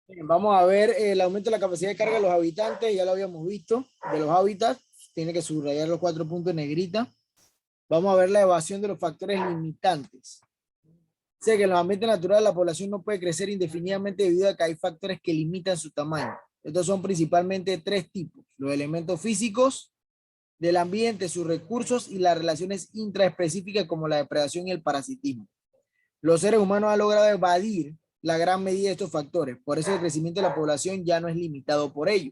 Bien, vamos a ver el aumento de la capacidad de carga de los habitantes, ya lo habíamos visto, de los hábitats, tiene que subrayar los 4 puntos en negrita. Vamos a ver la evasión de los factores limitantes. Sé que en los ambientes naturales la población no puede crecer indefinidamente debido a que hay factores que limitan su tamaño. Estos son principalmente tres tipos: los elementos físicos del ambiente, sus recursos y las relaciones intraespecíficas como la depredación y el parasitismo. Los seres humanos han logrado evadir la gran medida de estos factores, por eso el crecimiento de la población ya no es limitado por ello.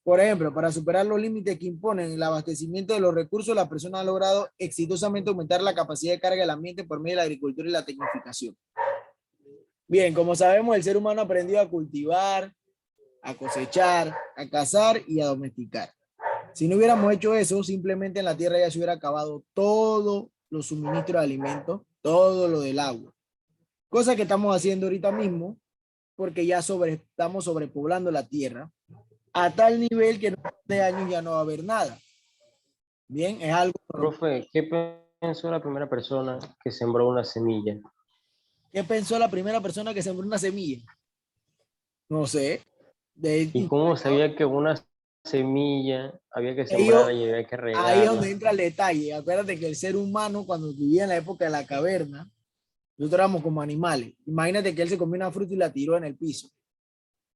Por ejemplo, para superar los límites que imponen el abastecimiento de los recursos, la persona ha logrado exitosamente aumentar la capacidad de carga del ambiente por medio de la agricultura y la tecnificación. Bien, como sabemos, el ser humano aprendió a cultivar, a cosechar, a cazar y a domesticar. Si no hubiéramos hecho eso, simplemente en la tierra ya se hubiera acabado todo los suministros de alimentos, todo lo del agua. Cosa que estamos haciendo ahorita mismo, porque ya estamos sobrepoblando la tierra a tal nivel que en un par de años ya no va a haber nada. Bien, es algo normal. Profe, ¿qué pensó la primera persona que sembró una semilla? ¿Qué pensó la primera persona que sembró una semilla? No sé. ¿Y cómo sabía que una semilla había que Ellos, sembrarla y había que ahí es donde regarla? entra el detalle. Acuérdate que el ser humano, cuando vivía en la época de la caverna, nosotros éramos como animales. Imagínate que él se comió una fruta y la tiró en el piso.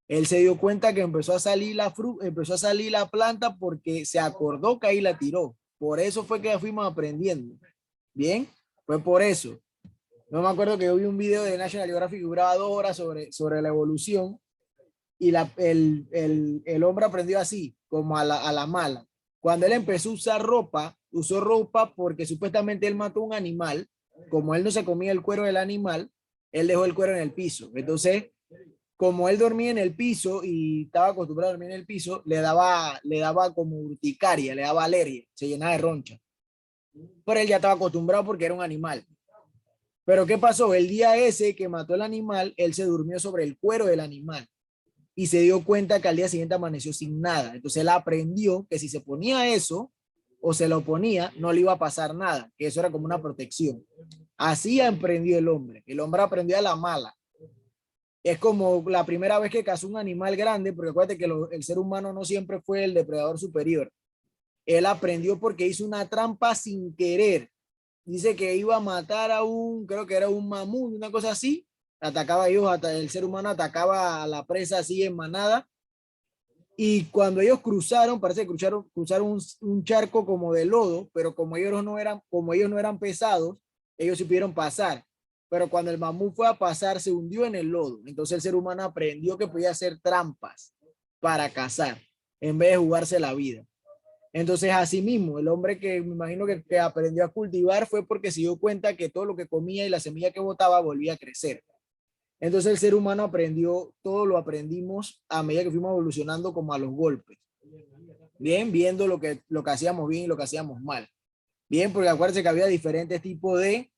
Él se dio cuenta que empezó a salir la fruta, empezó a salir la planta porque se acordó que ahí la tiró. Por eso fue que fuimos aprendiendo. Bien, fue por eso. No me acuerdo que yo vi un video de National Geographic que duraba 2 horas sobre la evolución y el hombre aprendió así, como a la mala. Cuando él empezó a usar ropa, usó ropa porque supuestamente él mató un animal. Como él no se comía el cuero del animal, él dejó el cuero en el piso. Entonces, como él dormía en el piso y estaba acostumbrado a dormir en el piso, le daba como urticaria, le daba alergia, se llenaba de roncha. Pero él ya estaba acostumbrado porque era un animal. Pero ¿qué pasó? El día ese que mató el animal, él se durmió sobre el cuero del animal y se dio cuenta que al día siguiente amaneció sin nada. Entonces él aprendió que si se ponía eso o se lo ponía, no le iba a pasar nada, que eso era como una protección. Así aprendió el hombre. El hombre aprendió a la mala. Es como la primera vez que cazó un animal grande, porque acuérdate que el ser humano no siempre fue el depredador superior. Él aprendió porque hizo una trampa sin querer. Dice que iba a matar a creo que era un mamut, una cosa así. Atacaba ellos, el ser humano atacaba a la presa así en manada. Y cuando ellos cruzaron, parece que cruzaron un charco como de lodo, pero como ellos no eran pesados, ellos supieron pasar. Pero cuando el mamut fue a pasar, se hundió en el lodo. Entonces el ser humano aprendió que podía hacer trampas para cazar, en vez de jugarse la vida. Entonces, así mismo, el hombre que me imagino que aprendió a cultivar fue porque se dio cuenta que todo lo que comía y la semilla que botaba volvía a crecer. Entonces, el ser humano aprendió, todo lo aprendimos a medida que fuimos evolucionando como a los golpes. Bien, viendo lo que hacíamos bien y lo que hacíamos mal. Bien, porque acuérdense que había diferentes tipos de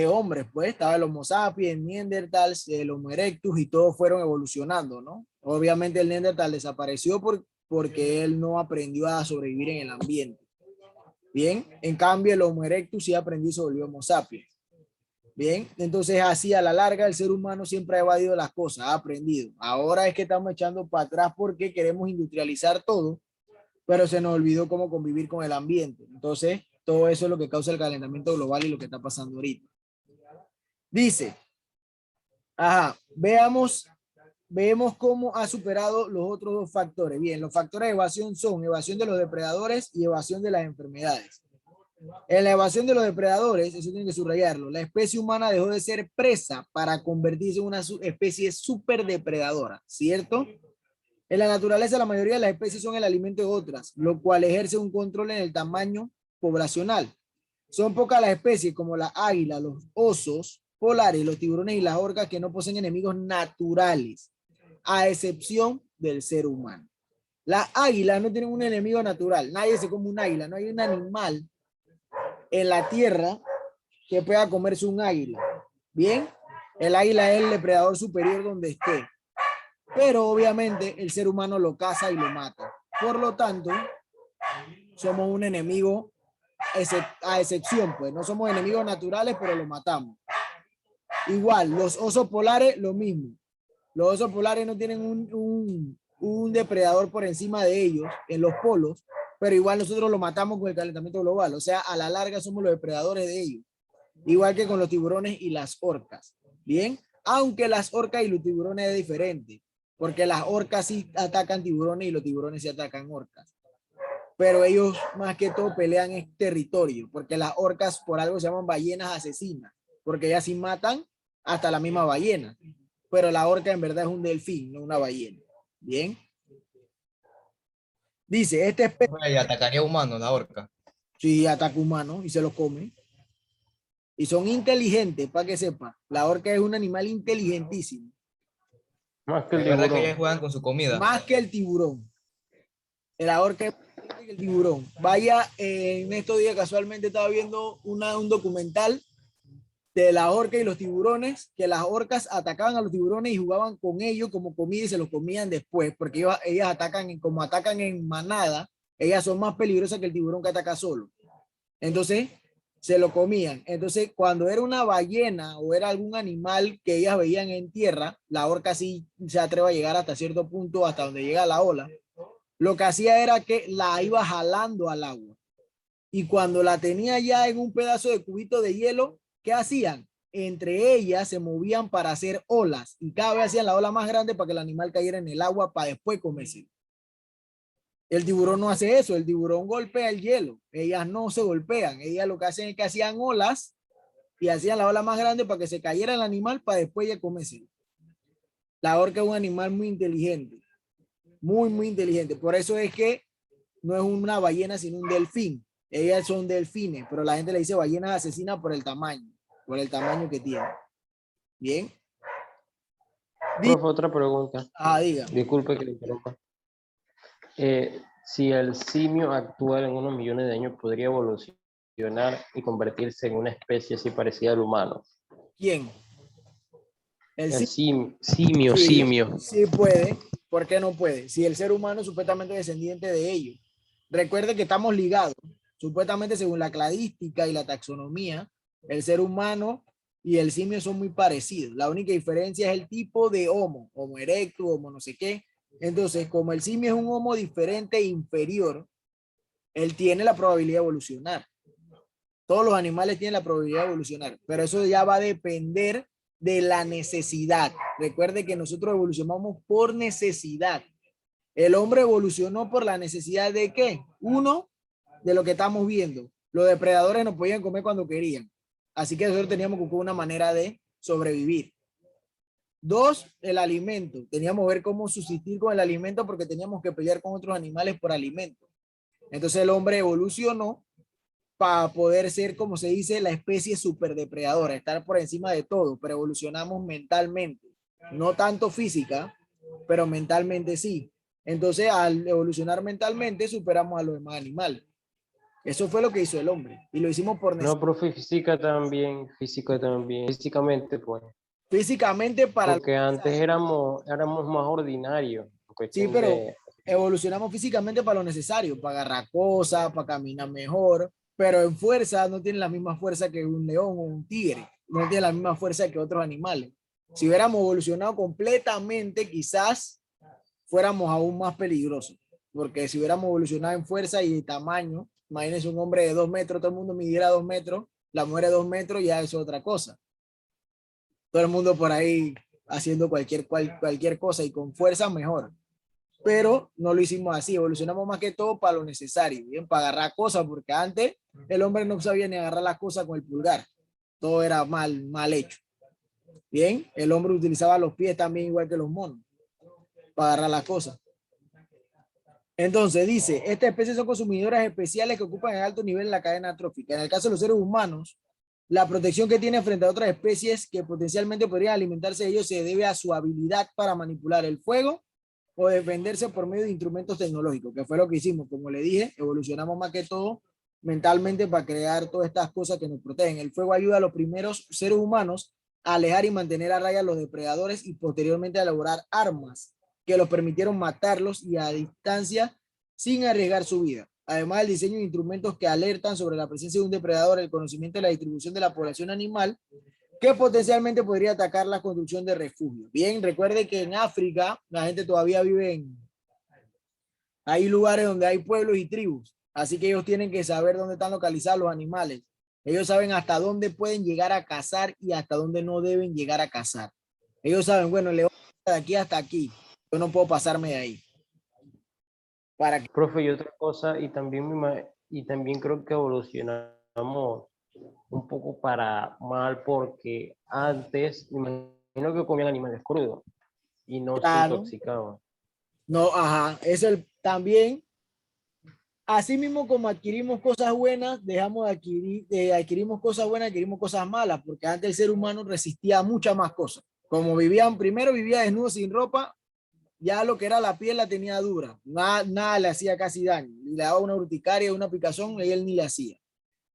hombres, pues estaba el Homo sapiens, el Neandertal, el Homo erectus y todos fueron evolucionando, ¿no? Obviamente el Neandertal desapareció porque él no aprendió a sobrevivir en el ambiente. Bien, en cambio el Homo erectus sí aprendió y se volvió Homo sapiens. Bien, entonces así a la larga el ser humano siempre ha evadido las cosas, ha aprendido. Ahora es que estamos echando para atrás porque queremos industrializar todo, pero se nos olvidó cómo convivir con el ambiente. Entonces, todo eso es lo que causa el calentamiento global y lo que está pasando ahorita. Dice, ajá, veamos cómo ha superado los otros dos factores. Bien, los factores de evasión son evasión de los depredadores y evasión de las enfermedades. En la evasión de los depredadores, eso tiene que subrayarlo, la especie humana dejó de ser presa para convertirse en una especie superdepredadora, ¿cierto? En la naturaleza, la mayoría de las especies son el alimento de otras, lo cual ejerce un control en el tamaño poblacional. Son pocas las especies como la águila, los osos polares, los tiburones y las orcas que no poseen enemigos naturales, a excepción del ser humano. Las águilas no tienen un enemigo natural, nadie se come un águila, no hay un animal en la tierra que pueda comerse un águila. Bien, el águila es el depredador superior donde esté, pero obviamente el ser humano lo caza y lo mata. Por lo tanto, somos un enemigo a excepción, pues no somos enemigos naturales, pero lo matamos. Igual, los osos polares, lo mismo. Los osos polares no tienen un depredador por encima de ellos en los polos, pero igual nosotros lo matamos con el calentamiento global. O sea, a la larga somos los depredadores de ellos. Igual que con los tiburones y las orcas. Bien, aunque las orcas y los tiburones es diferente, porque las orcas sí atacan tiburones y los tiburones sí atacan orcas. Pero ellos más que todo pelean en territorio, porque las orcas por algo se llaman ballenas asesinas, porque ellas sí matan hasta la misma ballena. Pero la orca en verdad es un delfín, no una ballena. Bien. Dice, esta especie Y atacaría humanos, la orca. sí ataca humanos y se los come. Y son inteligentes, para que sepa. La orca es un animal inteligentísimo. Más que el Es verdad que tiburón. ellas juegan con su comida. Más que el tiburón. La orca es más que el tiburón. Vaya, en estos días casualmente estaba viendo un documental de la orca y los tiburones, que las orcas atacaban a los tiburones y jugaban con ellos como comida y se los comían después, porque ellas atacan, como atacan en manada, ellas son más peligrosas que el tiburón que ataca solo. Entonces, se lo comían. Entonces, cuando era una ballena o era algún animal que ellas veían en tierra, la orca sí se atreve a llegar hasta cierto punto, hasta donde llega la ola. Lo que hacía era que la iba jalando al agua. Y cuando la tenía ya en un pedazo de cubito de hielo, ¿qué hacían? Entre ellas se movían para hacer olas y cada vez hacían la ola más grande para que el animal cayera en el agua para después comerse. El tiburón no hace eso, el tiburón golpea el hielo, ellas no se golpean, ellas lo que hacen es que hacían olas y hacían la ola más grande para que se cayera el animal para después ya comerse. La orca es un animal muy inteligente, muy inteligente, por eso es que no es una ballena sino un delfín. Ellas son delfines, pero la gente le dice ballenas asesinas por el tamaño que tienen. Bien. Profe, otra pregunta. Diga. Disculpe que le interrumpa. Si el simio actual en unos millones de años podría evolucionar y convertirse en una especie así parecida al humano. ¿Quién? El simio. simio. Sí puede. ¿Por qué no puede? Si el ser humano es supuestamente descendiente de ellos. Recuerde que estamos ligados. Supuestamente, según la cladística y la taxonomía, el ser humano y el simio son muy parecidos. La única diferencia es el tipo de homo erectus, homo no sé qué. Entonces, como el simio es un homo diferente e inferior, él tiene la probabilidad de evolucionar. Todos los animales tienen la probabilidad de evolucionar, pero eso ya va a depender de la necesidad. Recuerde que nosotros evolucionamos por necesidad. El hombre evolucionó por la necesidad de ¿qué? Uno, de lo que estamos viendo. Los depredadores nos podían comer cuando querían. Así que nosotros teníamos que buscar una manera de sobrevivir. Dos, el alimento. Teníamos que ver cómo subsistir con el alimento porque teníamos que pelear con otros animales por alimento. Entonces el hombre evolucionó para poder ser, como se dice, la especie superdepredadora, estar por encima de todo, pero evolucionamos mentalmente. No tanto física, pero mentalmente sí. Entonces, al evolucionar mentalmente, superamos a los demás animales. Eso fue lo que hizo el hombre. Y lo hicimos por necesidad. No, profe, física también, físicamente, pues. Físicamente para... Porque antes éramos más ordinarios. Sí, pero evolucionamos físicamente para lo necesario, para agarrar cosas, para caminar mejor, pero en fuerza no tiene la misma fuerza que un león o un tigre, no tiene la misma fuerza que otros animales. Si hubiéramos evolucionado completamente, quizás fuéramos aún más peligrosos, porque si hubiéramos evolucionado en fuerza y tamaño, imagínense un hombre de 2 metros, todo el mundo midiera 2 metros, la mujer de 2 metros, ya es otra cosa. Todo el mundo por ahí haciendo cualquier cosa y con fuerza mejor. Pero no lo hicimos así, evolucionamos más que todo para lo necesario, bien, para agarrar cosas, porque antes el hombre no sabía ni agarrar las cosas con el pulgar, todo era mal hecho. Bien, el hombre utilizaba los pies también igual que los monos para agarrar las cosas. Entonces dice, estas especies son consumidoras especiales que ocupan el alto nivel en la cadena trófica. En el caso de los seres humanos, la protección que tienen frente a otras especies que potencialmente podrían alimentarse de ellos se debe a su habilidad para manipular el fuego o defenderse por medio de instrumentos tecnológicos, que fue lo que hicimos. Como le dije, evolucionamos más que todo mentalmente para crear todas estas cosas que nos protegen. El fuego ayuda a los primeros seres humanos a alejar y mantener a raya a los depredadores y posteriormente a elaborar armas que los permitieron matarlos y a distancia sin arriesgar su vida. Además, el diseño de instrumentos que alertan sobre la presencia de un depredador, el conocimiento de la distribución de la población animal, que potencialmente podría atacar la construcción de refugios. Bien, recuerde que en África la gente todavía vive hay lugares donde hay pueblos y tribus, así que ellos tienen que saber dónde están localizados los animales. Ellos saben hasta dónde pueden llegar a cazar y hasta dónde no deben llegar a cazar. Ellos saben, bueno, le voy de aquí hasta aquí, yo no puedo pasarme de ahí. Para que... Profe, y otra cosa, y también creo que evolucionamos un poco para mal porque antes, me imagino que comían animales crudos y no se Claro, intoxicaban. no, ajá, eso también. Así mismo como adquirimos cosas buenas, dejamos de adquirir, adquirimos cosas buenas, adquirimos cosas malas, porque antes el ser humano resistía a muchas más cosas. Como vivían, primero vivía desnudo sin ropa, ya lo que era la piel la tenía dura, nada le hacía casi daño, le daba una urticaria, una picazón y él ni le hacía.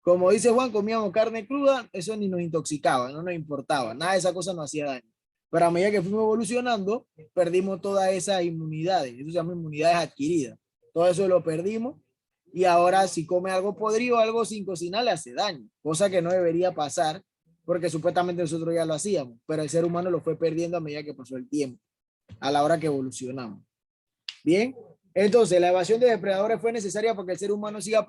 Como dice Juan, comíamos carne cruda, eso ni nos intoxicaba, no nos importaba, nada de esa cosa nos hacía daño. Pero a medida que fuimos evolucionando, perdimos todas esas inmunidades, eso se llama inmunidades adquiridas. Todo eso lo perdimos y ahora si come algo podrido, algo sin cocinar, le hace daño, cosa que no debería pasar porque supuestamente nosotros ya lo hacíamos, pero el ser humano lo fue perdiendo a medida que pasó el tiempo, a la hora que evolucionamos. Bien, entonces la evasión de depredadores fue necesaria porque el ser humano siga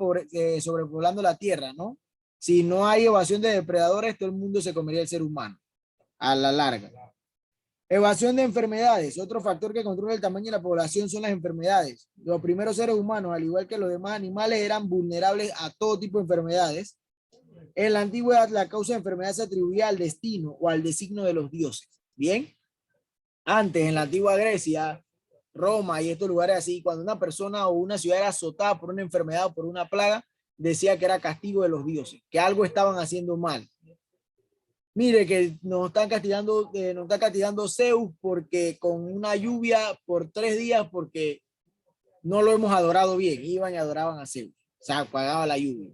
sobrepoblando la tierra, ¿no? Si no hay evasión de depredadores, todo el mundo se comería el ser humano a la larga. Evasión de enfermedades. Otro factor que controla el tamaño de la población son las enfermedades. Los primeros seres humanos, al igual que los demás animales, eran vulnerables a todo tipo de enfermedades. En la antigüedad, la causa de enfermedad se atribuía al destino o al designio de los dioses. Bien, antes en la antigua Grecia, Roma y estos lugares así, cuando una persona o una ciudad era azotada por una enfermedad o por una plaga, decía que era castigo de los dioses, que algo estaban haciendo mal. Mire que nos está castigando Zeus porque con una lluvia por 3 días porque no lo hemos adorado bien. Iban y adoraban a Zeus. O sea, pagaba la lluvia.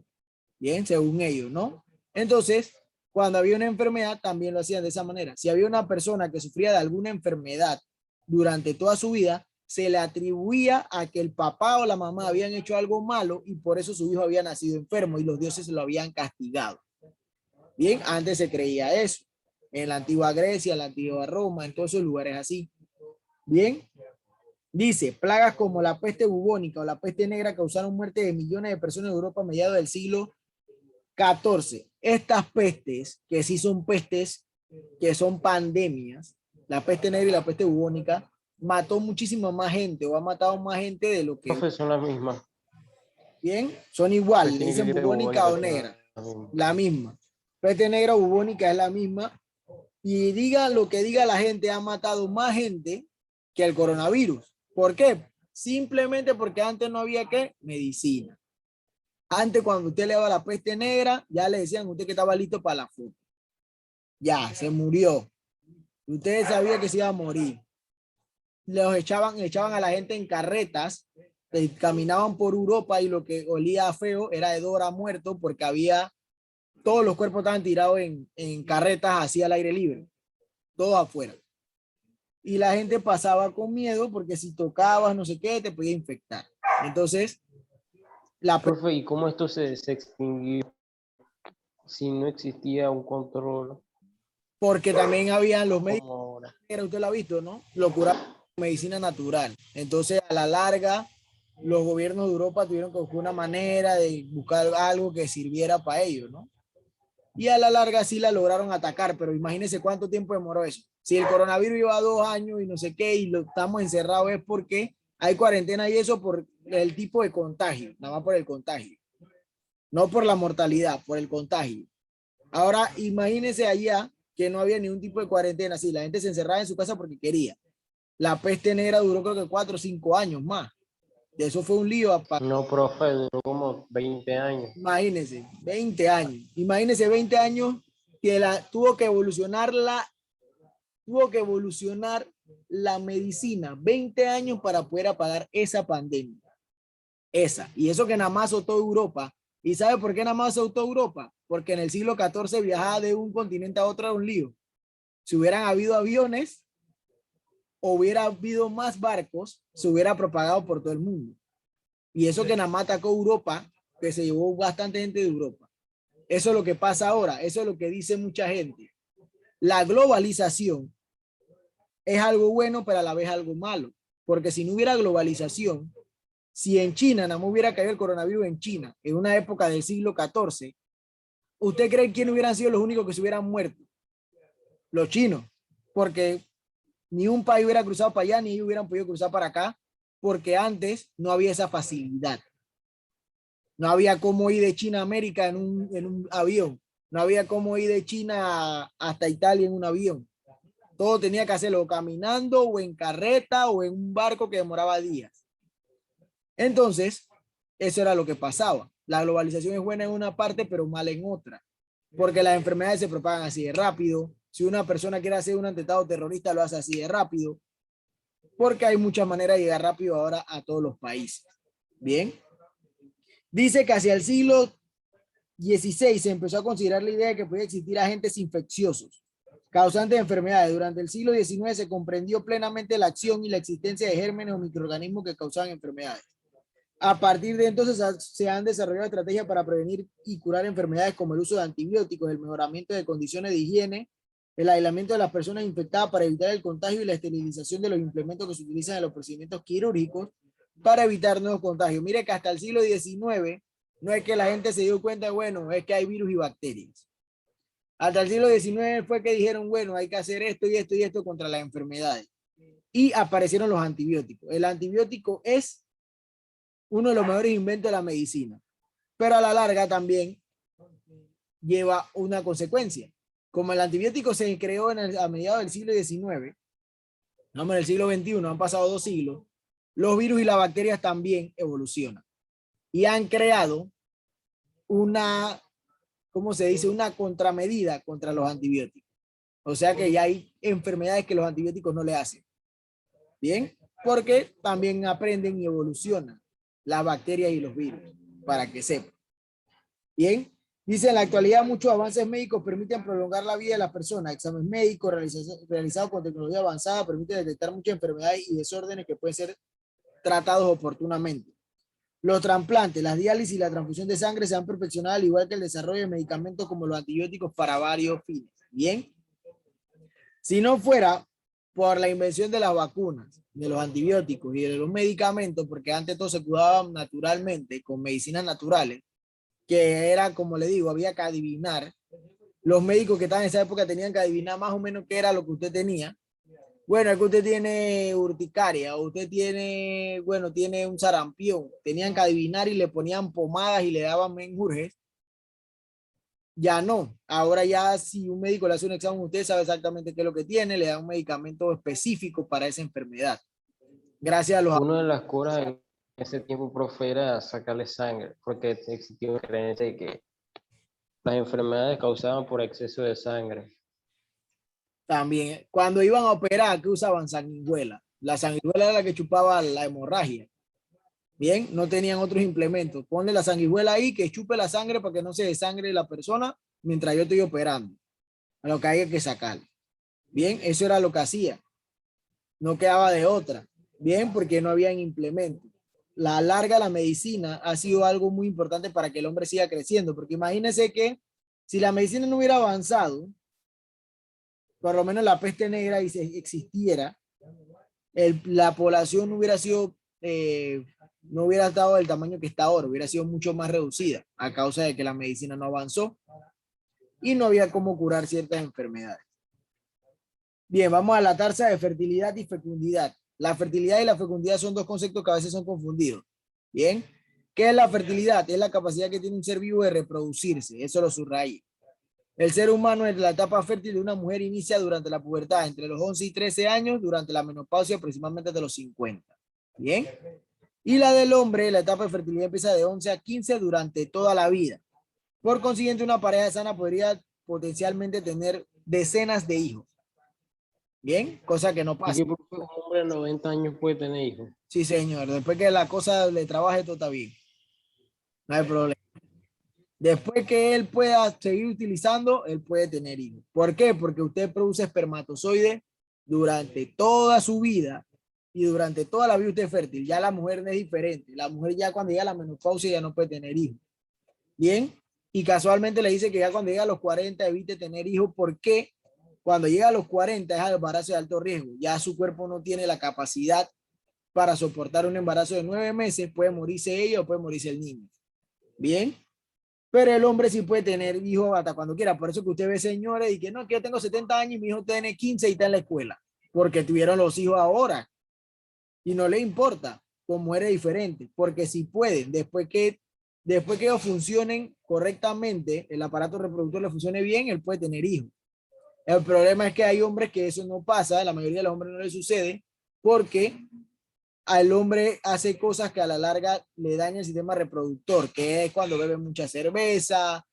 Bien, según ellos, ¿no? Entonces, cuando había una enfermedad, también lo hacían de esa manera. Si había una persona que sufría de alguna enfermedad durante toda su vida, se le atribuía a que el papá o la mamá habían hecho algo malo y por eso su hijo había nacido enfermo y los dioses se lo habían castigado. Bien, antes se creía eso. En la antigua Grecia, en la antigua Roma, en todos esos lugares así. Bien, dice, plagas como la peste bubónica o la peste negra causaron muerte de millones de personas en Europa a mediados del siglo XIV. Estas pestes, que sí son pestes, que son pandemias, la peste negra y la peste bubónica, mató muchísima más gente o ha matado más gente de lo que... Profe, son las mismas. Bien, son igual, le Tiene que dicen ir de bubónica o bubónica, negra, son la misma. Peste negra o bubónica es la misma. Y diga lo que diga la gente, ha matado más gente que el coronavirus. ¿Por qué? Simplemente porque antes no había ¿qué? Medicina. Antes cuando usted le daba la peste negra, ya le decían a usted que estaba listo para la foto. Ya, se murió. Ustedes sabían que se iba a morir. Echaban a la gente en carretas, caminaban por Europa y lo que olía feo era hedor a muerto porque todos los cuerpos estaban tirados en carretas así al aire libre, todos afuera. Y la gente pasaba con miedo porque si tocabas no sé qué, te podía infectar. Entonces, Profe, ¿y cómo esto se extinguió si no existía un control porque también habían los médicos, como ahora? usted lo ha visto, ¿no? Lo curaban con medicina natural. Entonces, a la larga, los gobiernos de Europa tuvieron que buscar una manera de buscar algo que sirviera para ellos, ¿no? Y a la larga sí la lograron atacar, pero imagínense cuánto tiempo demoró eso. Si el coronavirus lleva 2 años y no sé qué, y lo estamos encerrados es porque hay cuarentena y eso por el tipo de contagio, nada más por el contagio. No por la mortalidad, por el contagio. Ahora imagínense allá que no había ningún tipo de cuarentena, sí, la gente se encerraba en su casa porque quería. La peste negra duró creo que 4 o 5 años más. De eso fue un lío. No, profe, duró como 20 años. Imagínense, 20 años. Imagínense 20 años que tuvo que evolucionar la medicina, 20 años para poder apagar esa pandemia. Y eso que nada más azotó Europa. ¿Y sabe por qué nada más azotó Europa? Porque en el siglo XIV viajar de un continente a otro era un lío. Si hubieran habido aviones, o hubiera habido más barcos, se hubiera propagado por todo el mundo. Y eso que nada más atacó Europa, que se llevó bastante gente de Europa. Eso es lo que pasa ahora, eso es lo que dice mucha gente. la globalización es algo bueno, pero a la vez algo malo. Porque si no hubiera globalización, si en China nada más hubiera caído el coronavirus en China, en una época del siglo XIV, ¿usted cree quién hubieran sido los únicos que se hubieran muerto? Los chinos. Porque ni un país hubiera cruzado para allá, ni ellos hubieran podido cruzar para acá, porque antes no había esa facilidad. No había cómo ir de China a América en un avión. No había cómo ir de China hasta Italia en un avión. Todo tenía que hacerlo caminando o en carreta o en un barco que demoraba días. Entonces, eso era lo que pasaba. La globalización es buena en una parte, pero mala en otra. Porque las enfermedades se propagan así de rápido. Si una persona quiere hacer un atentado terrorista, lo hace así de rápido. Porque hay muchas maneras de llegar rápido ahora a todos los países. Bien. Dice que hacia el siglo XVI se empezó a considerar la idea de que podía existir agentes infecciosos causantes de enfermedades. Durante el siglo XIX se comprendió plenamente la acción y la existencia de gérmenes o microorganismos que causaban enfermedades. A partir de entonces se han desarrollado estrategias para prevenir y curar enfermedades como el uso de antibióticos, el mejoramiento de condiciones de higiene, el aislamiento de las personas infectadas para evitar el contagio y la esterilización de los implementos que se utilizan en los procedimientos quirúrgicos para evitar nuevos contagios. Mire que hasta el siglo XIX no es que la gente se dio cuenta, bueno, es que hay virus y bacterias. Hasta el siglo XIX fue que dijeron, bueno, hay que hacer esto y esto y esto contra las enfermedades. Y aparecieron los antibióticos. El antibiótico es uno de los mejores inventos de la medicina, pero a la larga también lleva una consecuencia. Como el antibiótico se creó a mediados del siglo XIX, no, en el siglo XXI, han pasado 2 siglos, los virus y las bacterias también evolucionan y han creado una, ¿cómo se dice? Una contramedida contra los antibióticos. O sea que ya hay enfermedades que los antibióticos no le hacen. Bien, porque también aprenden y evolucionan las bacterias y los virus, para que sepan. Bien, dice, en la actualidad muchos avances médicos permiten prolongar la vida de las personas. Exámenes médicos realizados con tecnología avanzada permiten detectar muchas enfermedades y desórdenes que pueden ser tratados oportunamente. Los trasplantes, las diálisis y la transfusión de sangre se han perfeccionado, al igual que el desarrollo de medicamentos como los antibióticos para varios fines. Bien, si no fuera por la invención de las vacunas, de los antibióticos y de los medicamentos, porque antes todo se curaba naturalmente con medicinas naturales, que era, como le digo, había que adivinar. Los médicos que estaban en esa época tenían que adivinar más o menos qué era lo que usted tenía. Bueno, es que usted tiene urticaria, o usted tiene, bueno, tiene un sarampión. Tenían que adivinar y le ponían pomadas y le daban menjurjes. Ya no. Ahora ya si un médico le hace un examen, usted sabe exactamente qué es lo que tiene, le da un medicamento específico para esa enfermedad. Gracias a los... Una de las curas en ese tiempo, profe, era sacarle sangre, porque existía una creencia de que las enfermedades causaban por exceso de sangre. También, cuando iban a operar, ¿qué usaban? Sanguijuela. La sanguijuela era la que chupaba la hemorragia. Bien, no tenían otros implementos. Ponle la sanguijuela ahí, que chupe la sangre para que no se desangre la persona mientras yo estoy operando. A lo que haya que sacar. Bien, eso era lo que hacía. No quedaba de otra. Bien, porque no habían implementos. La larga la medicina ha sido algo muy importante para que el hombre siga creciendo. Porque imagínense que si la medicina no hubiera avanzado, por lo menos la peste negra y si existiera, la población no hubiera sido, no hubiera estado del tamaño que está ahora, hubiera sido mucho más reducida a causa de que la medicina no avanzó y no había cómo curar ciertas enfermedades. Bien, vamos a la tasa de fertilidad y fecundidad. La fertilidad y la fecundidad son dos conceptos que a veces son confundidos. Bien, ¿qué es la fertilidad? Es la capacidad que tiene un ser vivo de reproducirse, eso lo subrayé. El ser humano en la etapa fértil de una mujer inicia durante la pubertad, entre los 11 y 13 años, durante la menopausia aproximadamente de los 50. Bien. Y la del hombre, la etapa de fertilidad empieza de 11 a 15 durante toda la vida. Por consiguiente, una pareja sana podría potencialmente tener decenas de hijos. Bien, cosa que no ¿Y pasa. qué por qué un hombre de 90 años puede tener hijos? Sí, señor. Después que la cosa le trabaje, todo está bien. No hay problema. Después que él pueda seguir utilizando, él puede tener hijos. ¿Por qué? Porque usted produce espermatozoides durante toda su vida y durante toda la vida usted es fértil. Ya la mujer no es diferente. La mujer ya cuando llega a la menopausia ya no puede tener hijos. Bien. Y casualmente le dice que ya cuando llega a los 40 evite tener hijos. ¿Por qué? Cuando llega a los 40 es embarazo de alto riesgo. Ya su cuerpo no tiene la capacidad para soportar un embarazo de 9 meses. Puede morirse ella o puede morirse el niño. Bien. Pero el hombre sí puede tener hijos hasta cuando quiera. Por eso que usted ve señores y que no, que yo tengo 70 años y mi hijo tiene 15 y está en la escuela. Porque tuvieron los hijos ahora. Y no le importa. Con mujeres diferentes. Porque si pueden, después que ellos funcionen correctamente, el aparato reproductor le funcione bien, él puede tener hijos. El problema es que hay hombres que eso no pasa, la mayoría de los hombres no les sucede, porque al hombre hace cosas que a la larga le dañan el sistema reproductor, que es cuando bebe mucha cerveza,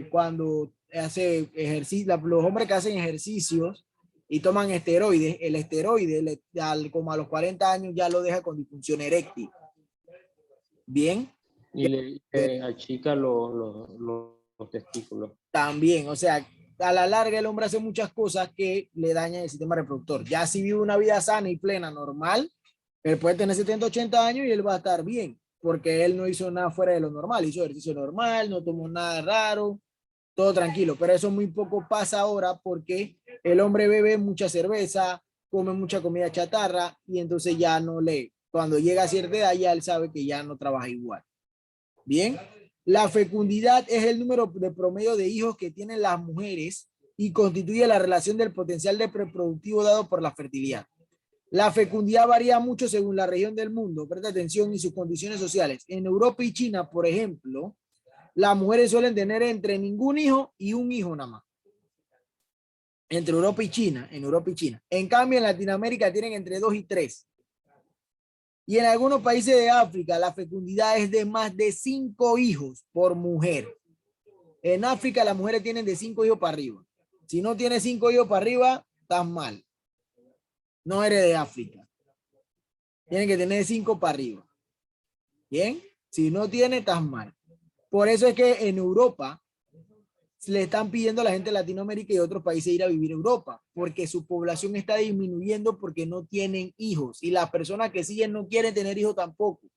cuando hace ejercicio, los hombres que hacen ejercicios y toman esteroides, el esteroide como a los 40 años ya lo deja con disfunción eréctil. Bien. Y le achica los testículos. También, o sea, a la larga el hombre hace muchas cosas que le dañan el sistema reproductor. Ya si vive una vida sana y plena, normal, él puede tener 70, 80 años y él va a estar bien, porque él no hizo nada fuera de lo normal, hizo ejercicio normal, no tomó nada raro, todo tranquilo, pero eso muy poco pasa ahora porque el hombre bebe mucha cerveza, come mucha comida chatarra y entonces ya no cuando llega a cierta edad ya él sabe que ya no trabaja igual. Bien. La fecundidad es el número de promedio de hijos que tienen las mujeres y constituye la relación del potencial de reproductivo dado por la fertilidad. La fecundidad varía mucho según la región del mundo, presta atención, y sus condiciones sociales. En Europa y China, por ejemplo, las mujeres suelen tener entre ningún hijo y un hijo nada más. Entre Europa y China, en Europa y China. En cambio, en Latinoamérica tienen entre 2 y 3. Y en algunos países de África la fecundidad es de más de 5 hijos por mujer. En África las mujeres tienen de 5 hijos para arriba. Si no tienes 5 hijos para arriba, estás mal. No eres de África. Tienen que tener 5 para arriba. Bien. Si no tienes, estás mal. Por eso es que en Europa le están pidiendo a la gente de Latinoamérica y de otros países ir a vivir a Europa, porque su población está disminuyendo porque no tienen hijos y las personas que siguen no quieren tener hijos tampoco.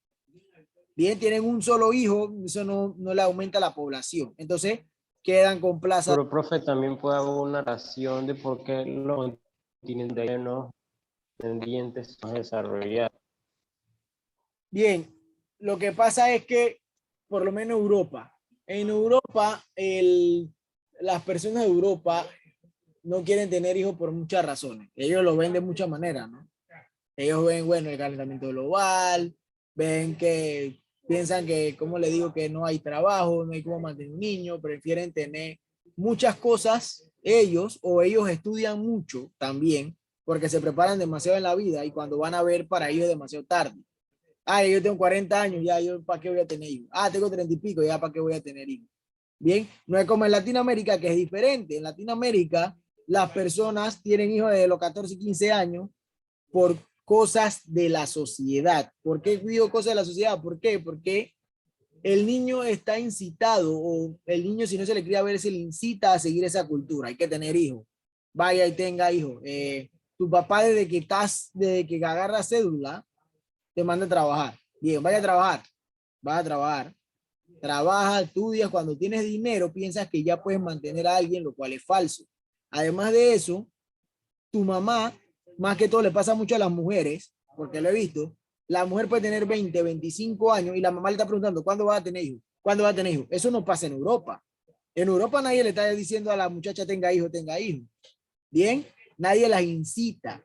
Bien, tienen un solo hijo, eso no le aumenta la población. Entonces quedan con plaza. Pero, profe, también puede haber una razón de por qué los continentes no pendientes más desarrollados. Bien, lo que pasa es que, por lo menos en Europa, las personas de Europa no quieren tener hijos por muchas razones. Ellos lo ven de muchas maneras, ¿no? Ellos ven, bueno, el calentamiento global, piensan que, como le digo, que no hay trabajo, no hay cómo mantener un niño, prefieren tener muchas cosas ellos, o ellos estudian mucho también, porque se preparan demasiado en la vida y cuando van a ver, para ellos es demasiado tarde. Yo tengo 40 años, ya yo para qué voy a tener hijos. Tengo 30 y pico, ya para qué voy a tener hijos. Bien, no es como en Latinoamérica, que es diferente. En Latinoamérica, las personas tienen hijos desde los 14 y 15 años por cosas de la sociedad. ¿Por qué digo cosas de la sociedad? ¿Por qué? Porque el niño está incitado, o el niño, si no se le cría ver, se le incita a seguir esa cultura. Hay que tener hijos. Vaya y tenga hijos. Tu papá, desde que agarra cédula, te manda a trabajar. Bien, vaya a trabajar. Vas a trabajar. Trabaja, estudias. Cuando tienes dinero, piensas que ya puedes mantener a alguien, lo cual es falso. Además de eso, tu mamá, más que todo le pasa mucho a las mujeres, porque lo he visto, la mujer puede tener 20, 25 años y la mamá le está preguntando, ¿cuándo va a tener hijos? ¿Cuándo va a tener hijos? Eso no pasa en Europa. En Europa nadie le está diciendo a la muchacha tenga hijos, tenga hijos. Bien, nadie las incita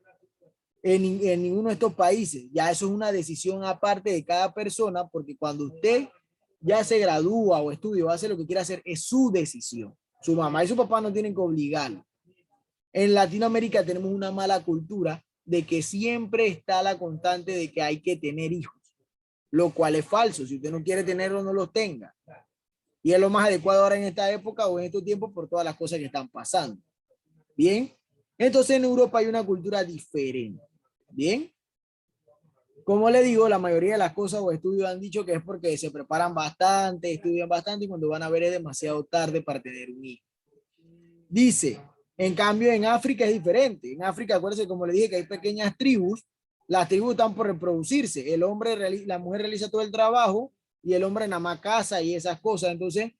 en ninguno de estos países. Ya eso es una decisión aparte de cada persona, porque cuando usted ya se gradúa o estudia o hace lo que quiera hacer, es su decisión. Su mamá y su papá no tienen que obligarlo. En Latinoamérica tenemos una mala cultura de que siempre está la constante de que hay que tener hijos, lo cual es falso. Si usted no quiere tenerlos, no los tenga. Y es lo más adecuado ahora en esta época o en estos tiempos por todas las cosas que están pasando. Bien, entonces en Europa hay una cultura diferente. Bien, como le digo, la mayoría de las cosas o estudios han dicho que es porque se preparan bastante, estudian bastante y cuando van a ver es demasiado tarde para tener un hijo. Dice, en cambio en África es diferente. En África, acuérdense, como le dije, que hay pequeñas tribus. Las tribus están por reproducirse. La mujer realiza todo el trabajo y el hombre nada más caza y esas cosas. Entonces,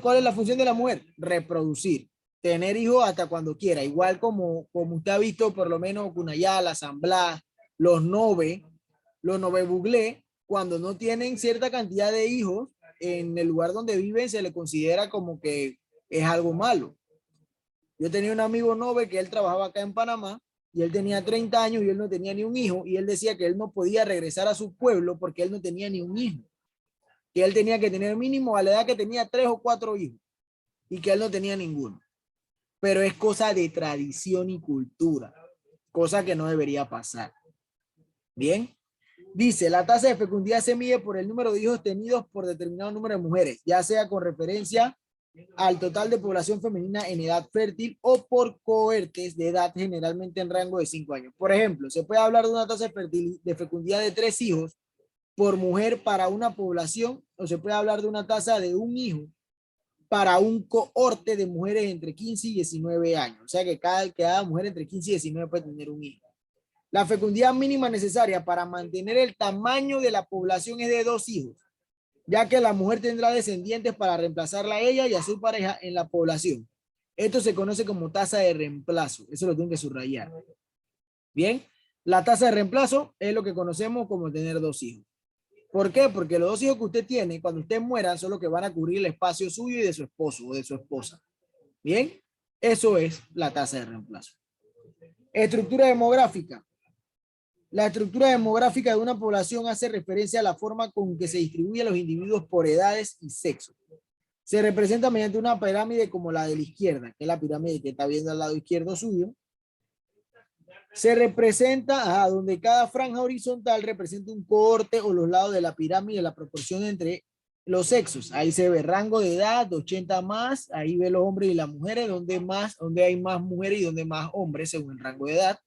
¿cuál es la función de la mujer? Reproducir. tener hijos hasta cuando quiera, igual como usted ha visto por lo menos Cunayala, San Blas, los Nove Buglé, cuando no tienen cierta cantidad de hijos en el lugar donde viven, se le considera como que es algo malo. Yo tenía un amigo Nove que él trabajaba acá en Panamá y él tenía 30 años y él no tenía ni un hijo y él decía que él no podía regresar a su pueblo porque él no tenía ni un hijo, que él tenía que tener mínimo a la edad que tenía 3 o 4 hijos y que él no tenía ninguno. Pero es cosa de tradición y cultura, cosa que no debería pasar. Bien, dice, la tasa de fecundidad se mide por el número de hijos tenidos por determinado número de mujeres, ya sea con referencia al total de población femenina en edad fértil o por cohortes de edad generalmente en rango de 5 años. Por ejemplo, se puede hablar de una tasa de fecundidad de 3 hijos por mujer para una población, o se puede hablar de una tasa de 1 hijo para un cohorte de mujeres entre 15 y 19 años. O sea que cada mujer entre 15 y 19 puede tener un hijo. La fecundidad mínima necesaria para mantener el tamaño de la población es de 2 hijos, ya que la mujer tendrá descendientes para reemplazarla a ella y a su pareja en la población. Esto se conoce como tasa de reemplazo. Eso lo tengo que subrayar. Bien, la tasa de reemplazo es lo que conocemos como tener 2 hijos. ¿Por qué? Porque los 2 hijos que usted tiene, cuando usted muera, son los que van a cubrir el espacio suyo y de su esposo o de su esposa. Bien, eso es la tasa de reemplazo. Estructura demográfica. La estructura demográfica de una población hace referencia a la forma con que se distribuyen los individuos por edades y sexo. Se representa mediante una pirámide como la de la izquierda, que es la pirámide que está viendo al lado izquierdo suyo. Se representa donde cada franja horizontal representa un cohorte o los lados de la pirámide, la proporción entre los sexos. Ahí se ve rango de edad, 80 más, ahí ve los hombres y las mujeres, donde hay más mujeres y donde más hombres según el rango de edad.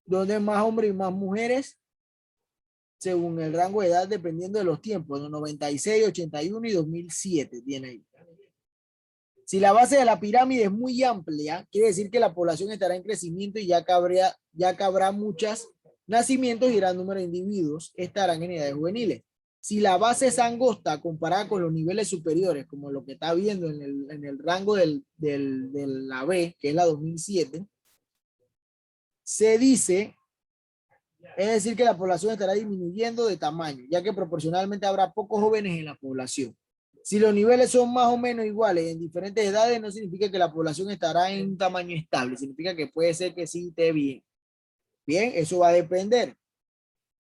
Donde hay más hombres y más mujeres según el rango de edad dependiendo de los tiempos, de 96, 81 y 2007 tiene ahí. Si la base de la pirámide es muy amplia, quiere decir que la población estará en crecimiento y ya cabrá muchos nacimientos y gran número de individuos estarán en edades juveniles. Si la base es angosta comparada con los niveles superiores, como lo que está viendo en el rango de la B, que es la 2007, se dice, es decir, que la población estará disminuyendo de tamaño, ya que proporcionalmente habrá pocos jóvenes en la población. Si los niveles son más o menos iguales en diferentes edades, no significa que la población estará en un tamaño estable, significa que puede ser que sí esté bien. Bien, eso va a depender.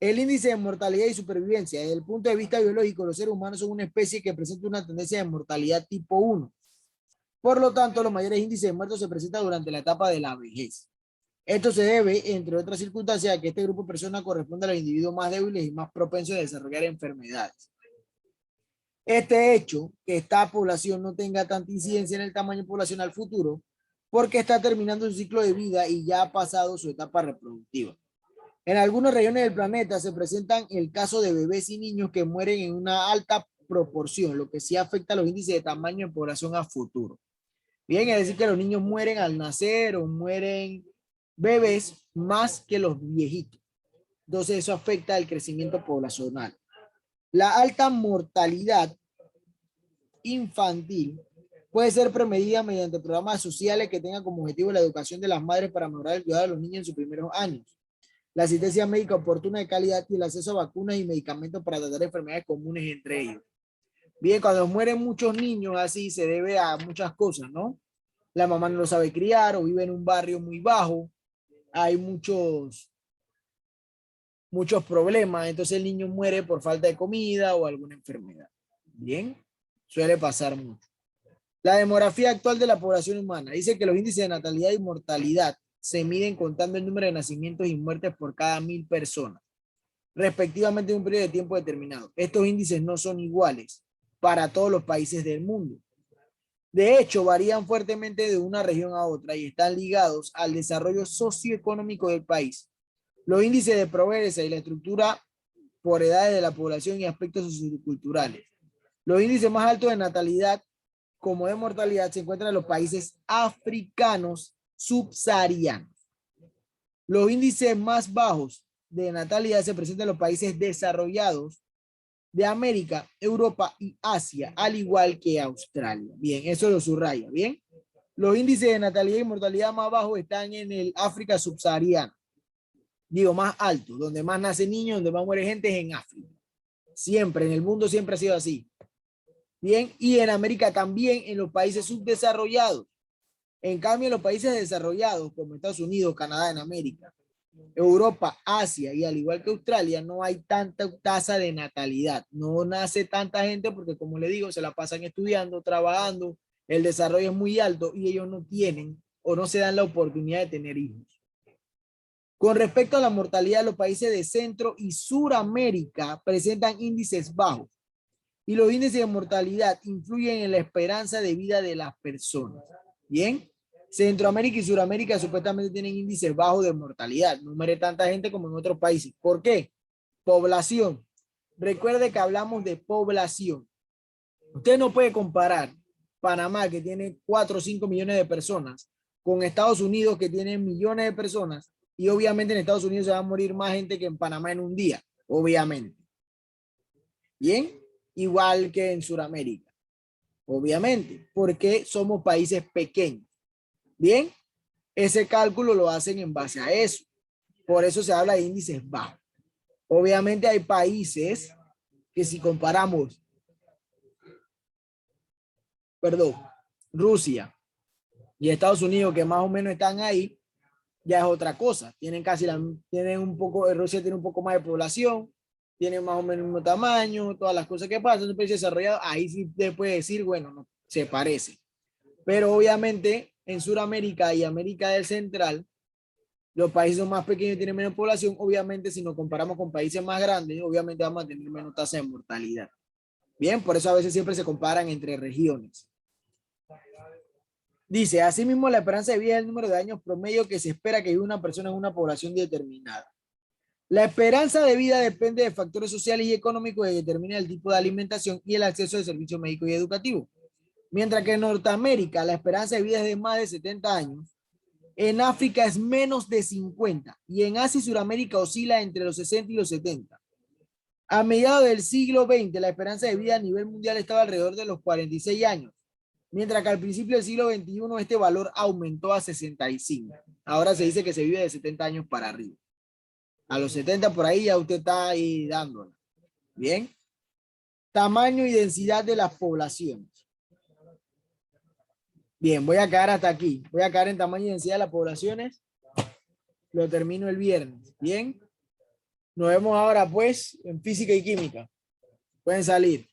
El índice de mortalidad y supervivencia. Desde el punto de vista biológico, los seres humanos son una especie que presenta una tendencia de mortalidad tipo 1. Por lo tanto, los mayores índices de muertos se presentan durante la etapa de la vejez. Esto se debe, entre otras circunstancias, a que este grupo de personas corresponde a los individuos más débiles y más propensos a desarrollar enfermedades. Este hecho, que esta población no tenga tanta incidencia en el tamaño poblacional futuro, porque está terminando su ciclo de vida y ya ha pasado su etapa reproductiva. En algunas regiones del planeta se presentan el caso de bebés y niños que mueren en una alta proporción, lo que sí afecta a los índices de tamaño en población a futuro. Bien, es decir, que los niños mueren al nacer o mueren bebés más que los viejitos. Entonces eso afecta el crecimiento poblacional. La alta mortalidad infantil puede ser premedida mediante programas sociales que tengan como objetivo la educación de las madres para mejorar el cuidado de los niños en sus primeros años, la asistencia médica oportuna de calidad y el acceso a vacunas y medicamentos para tratar enfermedades comunes entre ellos. Bien, cuando mueren muchos niños así se debe a muchas cosas, ¿no? La mamá no lo sabe criar o vive en un barrio muy bajo, hay muchos problemas, entonces el niño muere por falta de comida o alguna enfermedad. Bien, suele pasar mucho. La demografía actual de la población humana dice que los índices de natalidad y mortalidad se miden contando el número de nacimientos y muertes por cada 1000 personas, respectivamente en un periodo de tiempo determinado. Estos índices no son iguales para todos los países del mundo. De hecho, varían fuertemente de una región a otra y están ligados al desarrollo socioeconómico del país. Los índices de pobreza y la estructura por edades de la población y aspectos socioculturales. Los índices más altos de natalidad como de mortalidad se encuentran en los países africanos subsaharianos. Los índices más bajos de natalidad se presentan en los países desarrollados de América, Europa y Asia, al igual que Australia. Bien, eso lo subraya, ¿bien? los índices de natalidad y mortalidad más bajos están en el África subsahariana. Digo, más alto, donde más nace niños, donde más muere gente es en África. Siempre, en el mundo siempre ha sido así. Bien, y en América también, en los países subdesarrollados. En cambio, en los países desarrollados, como Estados Unidos, Canadá, en América, Europa, Asia y al igual que Australia, no hay tanta tasa de natalidad. No nace tanta gente porque, como le digo, se la pasan estudiando, trabajando, el desarrollo es muy alto y ellos no tienen o no se dan la oportunidad de tener hijos. Con respecto a la mortalidad, los países de Centro y Suramérica presentan índices bajos y los índices de mortalidad influyen en la esperanza de vida de las personas. Bien, Centroamérica y Suramérica supuestamente tienen índices bajos de mortalidad, no muere tanta gente como en otros países. ¿Por qué? Población. Recuerde que hablamos de población. Usted no puede comparar Panamá, que tiene 4 o 5 millones de personas, con Estados Unidos, que tiene millones de personas, y obviamente en Estados Unidos se va a morir más gente que en Panamá en un día, obviamente. Bien, igual que en Sudamérica, obviamente, porque somos países pequeños. Bien, ese cálculo lo hacen en base a eso. Por eso se habla de índices bajos. Obviamente hay países que si comparamos, Rusia y Estados Unidos, que más o menos están ahí, ya es otra cosa. Tienen un poco, Rusia tiene un poco más de población, tiene más o menos el mismo tamaño, todas las cosas que pasan, es un país desarrollado, ahí sí te puede decir, bueno, no, se parece. Pero obviamente en Sudamérica y América del Central, los países más pequeños tienen menos población. Obviamente, si nos comparamos con países más grandes, obviamente vamos a tener menos tasa de mortalidad. Bien, por eso a veces siempre se comparan entre regiones. Dice, asimismo, la esperanza de vida es el número de años promedio que se espera que viva una persona en una población determinada. La esperanza de vida depende de factores sociales y económicos que determinan el tipo de alimentación y el acceso a servicios médicos y educativos. Mientras que en Norteamérica la esperanza de vida es de más de 70 años, en África es menos de 50 y en Asia y Sudamérica oscila entre los 60 y los 70. A mediados del siglo XX, la esperanza de vida a nivel mundial estaba alrededor de los 46 años, mientras que al principio del siglo XXI este valor aumentó a 65. Ahora se dice que se vive de 70 años para arriba. A los 70 por ahí ya usted está ahí dándola. Bien. Tamaño y densidad de las poblaciones. Bien, voy a quedar hasta aquí. Voy a quedar en tamaño y densidad de las poblaciones. Lo termino el viernes. Bien. Nos vemos ahora pues en física y química. Pueden salir.